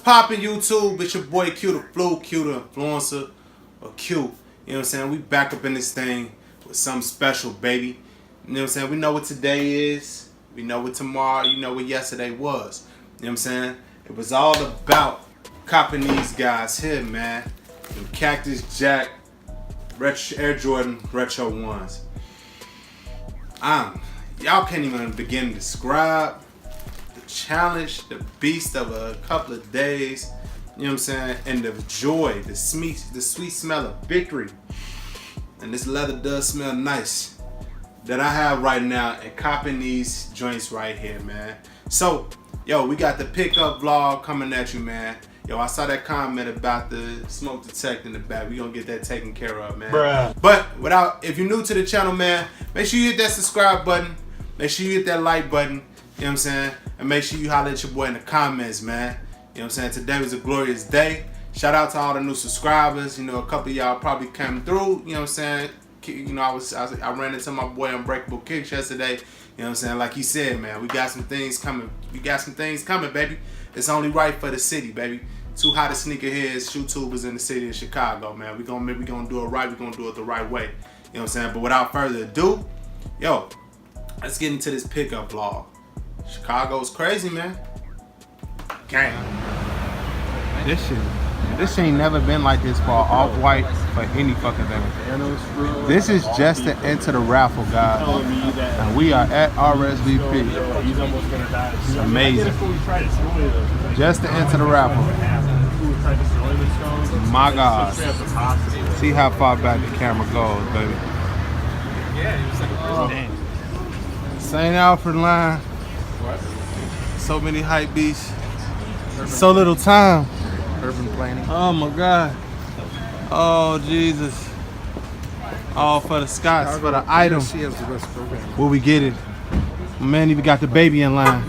poppin' YouTube? It's your boy Q the Flu, Q the Influencer, or Q. You know what I'm saying? We back up in this thing with something special, baby. You know what I'm saying? We know what today is. We know what tomorrow, you know what yesterday was. You know what I'm saying? It was all about copping these guys here, man. The Cactus Jack Air Jordan Retro 1s. Y'all can't even begin to describe the challenge, the beast of a couple of days, you know what I'm saying, and the joy, the sweet smell of victory, and this leather does smell nice, that I have right now and copping these joints right here, man. So, yo, we got the pickup vlog coming at you, man. Yo, I saw that comment about the smoke detector in the back. We gonna get that taken care of, man. Bruh. But if you're new to the channel, man, make sure you hit that subscribe button. Make sure you hit that like button. You know what I'm saying? And make sure you holler at your boy in the comments, man. You know what I'm saying? Today was a glorious day. Shout out to all the new subscribers. You know, a couple of y'all probably came through. You know what I'm saying? You know, I ran into my boy Unbreakable Kicks yesterday. You know what I'm saying? Like he said, man, we got some things coming. We got some things coming, baby. It's only right for the city, baby. Two hottest sneakerheads, shoe tubers in the city of Chicago, man. We gonna do it right. We gonna do it the right way. You know what I'm saying? But without further ado, yo, let's get into this pickup vlog. Chicago's crazy, man. Gang. This ain't never been like this for off-white for any fucking thing. This is just to enter the raffle, guys. And we are at RSVP. Amazing. Just to enter the raffle. My God. See how far back the camera goes, baby. St. Alfred line. So many hype beasts. So little time. Urban planning. Oh my God. Oh Jesus. All for the Scots, for the item. Will we get it? Man, even got the baby in line.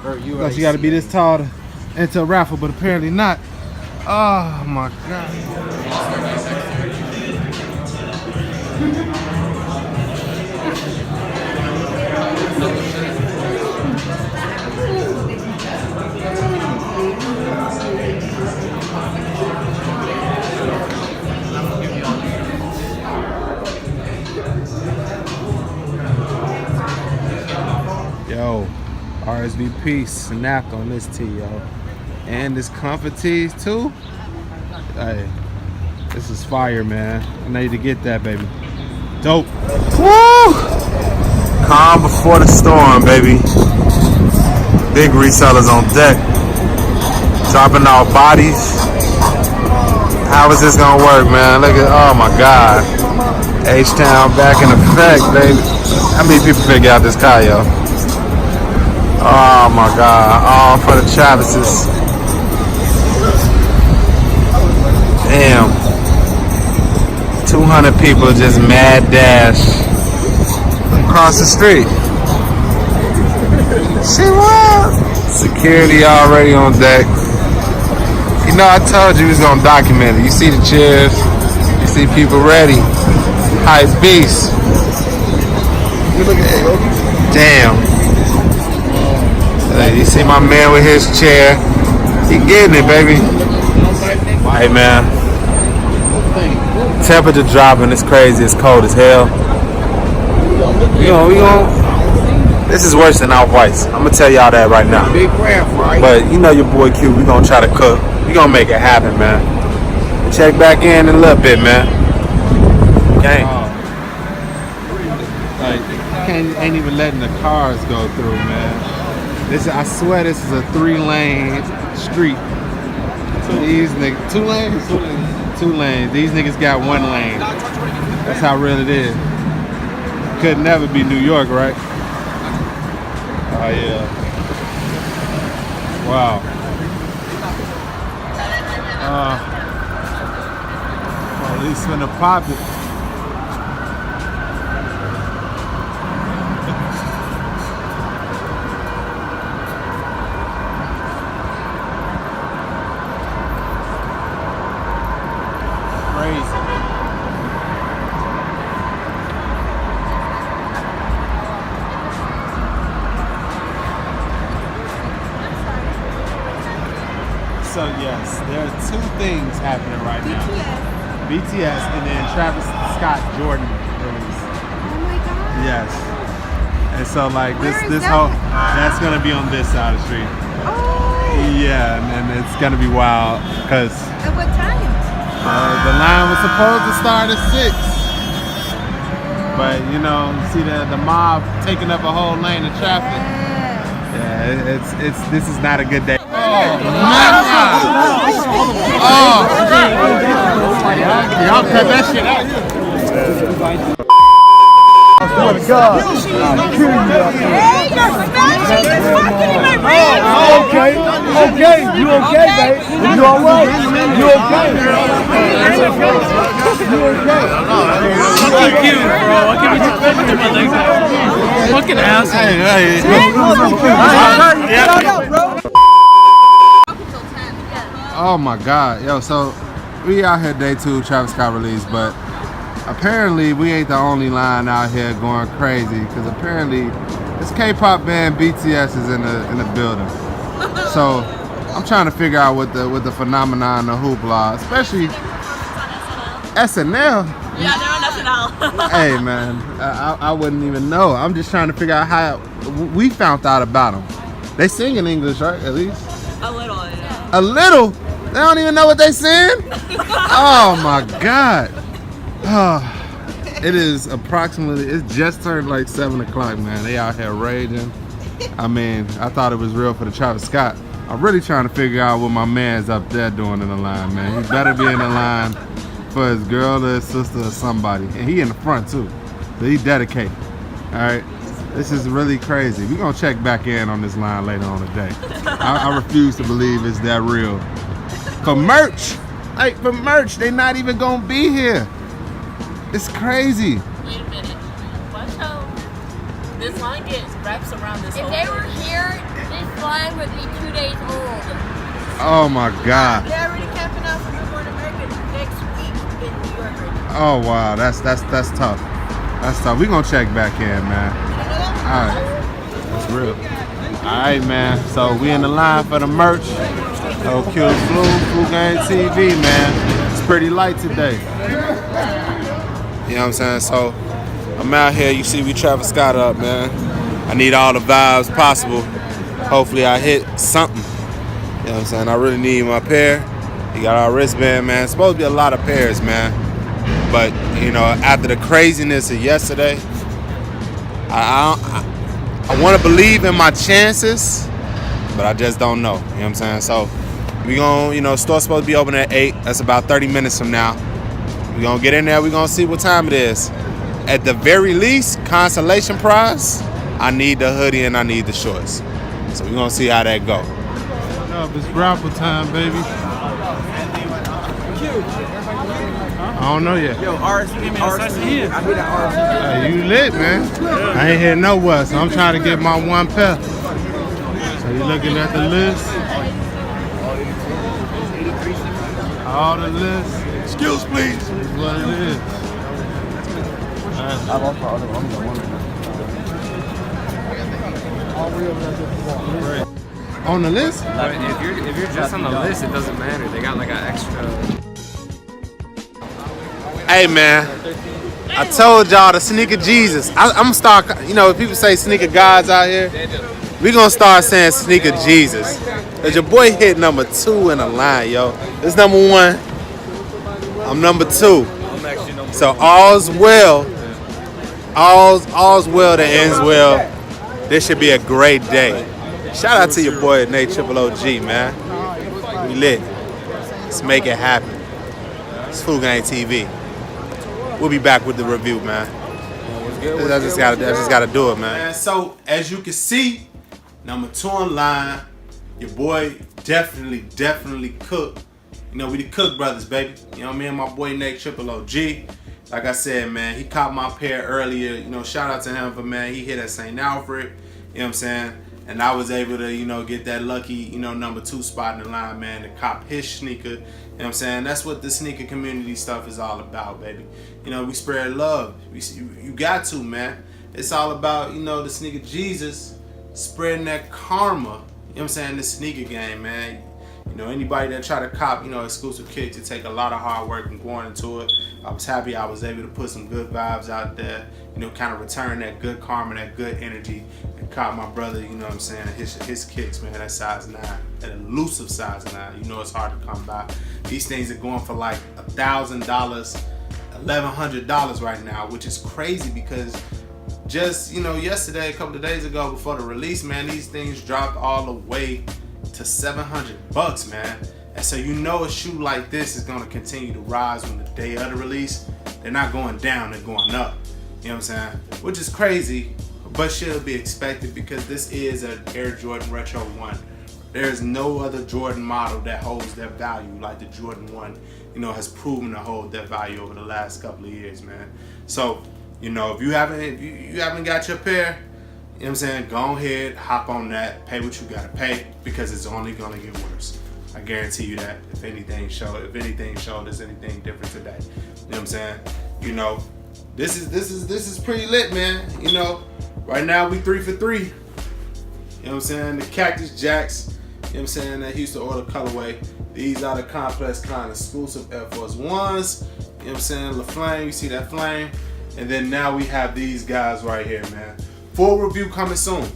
Because you got to be this tall to enter a raffle, but apparently not. Oh my God. Yo, RSVP snapped on this tee, yo. And this comfort tees too. Hey, this is fire, man. I need to get that, baby. Dope. Woo! Calm before the storm, baby. Big resellers on deck. Dropping out bodies. How is this gonna work, man? Look at, oh my God. H-Town back in effect, baby. How many people figure out this car, yo? Oh my God, all for the Travises. Damn. 200 people just mad dash across the street. See what? Security already on deck. You know, I told you we was gonna document it. You see the chairs, you see people ready. Hype beast. Damn. You see my man with his chair. He getting it, baby. Hey, man. Temperature dropping. It's crazy. It's cold as hell. This is worse than off-whites. I'm going to tell y'all that right now. Big ramp, right? But you know your boy Q. We going to try to cook. We going to make it happen, man. Check back in a little bit, man. Gang. Ain't even letting the cars go through, man. I swear this is a 3-lane street. These niggas, 2 lanes? 2 lanes. These niggas got 1 lane. That's how real it is. Could never be New York, right? Oh yeah. Wow. Police finna pop it. So yes, there are two things happening right now. BTS and then Travis Scott Jordan release. Oh my god. Yes. And so like Where is this that? whole that's gonna be on this side of the street. Oh. Yeah, and it's gonna be wild because At what time? the line was supposed to start at 6. But you know, you see the mob taking up a whole lane of traffic. Yeah, it's this is not a good day. Oh, y'all cut that shit out. Hey, you're smashing this fucking in my ring! Okay, you okay, babe? You alright? You okay? You okay? Fucking cute, bro. I can be just flipping through my legs. Fucking asshole. Oh my God, yo! So we out here day 2, Travis Scott release, but apparently we ain't the only line out here going crazy because apparently this K-pop band BTS is in the building. So I'm trying to figure out what the phenomenon of hoopla, especially SNL. Yeah, they're on SNL. Hey man, I wouldn't even know. I'm just trying to figure out how we found out about them. They sing in English, right? At least A little, yeah. a little. They don't even know what they sing. Oh my God. Oh, it is approximately. It's just turned like 7 o'clock, man. They out here raging. I mean, I thought it was real for the Travis Scott. I'm really trying to figure out what my man's up there doing in the line, man. He better be in the line for his girl or his sister or somebody. And he in the front too. So he dedicated. All right. This is really crazy. We're gonna check back in on this line later on today. I refuse to believe it's that real. For merch, like for merch, they not even gonna be here. It's crazy. Wait a minute. Watch how this line gets wraps around this If whole they thing. were here, this line would be 2 days old. Oh my God. They're already camping out for Newborn America next week in New York right now. Oh wow, that's tough. That's tough. We gonna check back in, man. All right, that's real. All right, man. So we in the line for the merch. Oh, Kill Flu Game TV, man. It's pretty light today. You know what I'm saying? So I'm out here. You see, we Travis Scott up, man. I need all the vibes possible. Hopefully, I hit something. You know what I'm saying? I really need my pair. You got our wristband, man. It's supposed to be a lot of pairs, man. But you know, after the craziness of yesterday, I want to believe in my chances, but I just don't know. You know what I'm saying? So we gonna, you know, store's supposed to be open at 8. That's about 30 minutes from now. We gonna get in there. We gonna see what time it is. At the very least, consolation prize, I need the hoodie and I need the shorts. So we gonna see how that go. What up? It's Raffle time, baby. I don't know yet. Yo, RS, I hear that RS. Hey, you lit, man. I ain't here nowhere, so I'm trying to get my one pair. So you looking at the list? All the lists. Excuse, please. Is what it is. I lost my other one. On the list? But if you're just on the list, it doesn't matter. They got like an extra. Hey, man. I told y'all the sneaker Jesus. I'm gonna start, you know, if people say sneaker gods out here, we gonna start saying sneaker Jesus. Cause your boy hit number 2 in the line, yo. This number 1. I'm number 2. So all's well. All's well that ends well. This should be a great day. Shout out to your boy Nate Triple OG, man. We lit. Let's make it happen. It's Food Gang TV. We'll be back with the review, man. I just gotta do it, man. So as you can see, number 2 in line. Your boy definitely cooked. You know, we the Cook Brothers, baby. You know, me and my boy Nate Triple OG. Like I said, man, he caught my pair earlier. You know, shout out to him for, man, he hit at St. Alfred. You know what I'm saying? And I was able to, you know, get that lucky, you know, number 2 spot in the line, man, to cop his sneaker. You know what I'm saying? That's what the sneaker community stuff is all about, baby. You know, we spread love. You got to, man. It's all about, you know, the sneaker Jesus spreading that karma. You know what I'm saying? The sneaker game, man. You know, anybody that try to cop, you know, exclusive kicks, it take a lot of hard work and going into it. I was happy I was able to put some good vibes out there, you know, kind of return that good karma, that good energy, and cop my brother, you know what I'm saying, his kicks, man, that size 9, that elusive size 9. You know it's hard to come by. These things are going for like $1,000, $1,100 right now, which is crazy because just, you know, yesterday, a couple of days ago before the release, man, these things dropped all the way to $700, man. And so you know a shoe like this is gonna continue to rise on the day of the release. They're not going down, they're going up. You know what I'm saying? Which is crazy, but should be expected because this is an Air Jordan Retro 1. There's no other Jordan model that holds their value like the Jordan 1, you know, has proven to hold their value over the last couple of years, man. So, you know, if you haven't got your pair, you know what I'm saying, go ahead, hop on that, pay what you gotta pay because it's only gonna get worse. I guarantee you that. If anything showed us anything different today. You know what I'm saying? You know, this is pretty lit, man. You know, right now we 3 for 3. You know what I'm saying? The Cactus Jacks, you know what I'm saying, that Houston order colorway. These are the complex kind exclusive Air Force Ones. You know what I'm saying? La Flame, you see that flame? And then now we have these guys right here, man. Full review coming soon.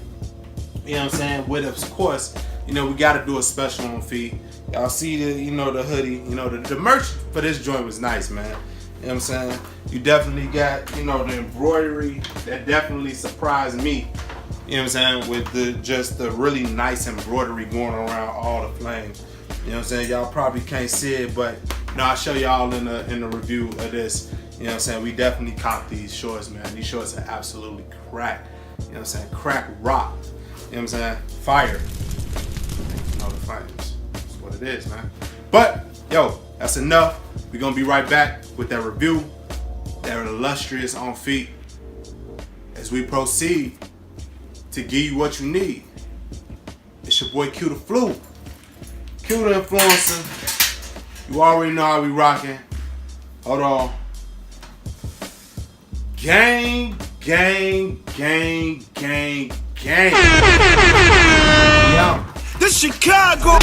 You know what I'm saying? With, of course, you know, we got to do a special on feet. Y'all see the, you know, the hoodie, you know, the merch for this joint was nice, man. You know what I'm saying? You definitely got, you know, the embroidery that definitely surprised me. You know what I'm saying? With just the really nice embroidery going around all the flames. You know what I'm saying? Y'all probably can't see it, but you know, I'll show y'all in the review of this. You know what I'm saying? We definitely cop these shorts, man. These shorts are absolutely crack. You know what I'm saying? Crack rock. You know what I'm saying? Fire. You know the flames. That's what it is, man. But, yo, that's enough. We're going to be right back with that review. That illustrious on feet. As we proceed to give you what you need. It's your boy Q the Flu. Q the Influencer. You already know how we rocking. Hold on. Gang, gang, gang, gang, gang. Yo. This Chicago.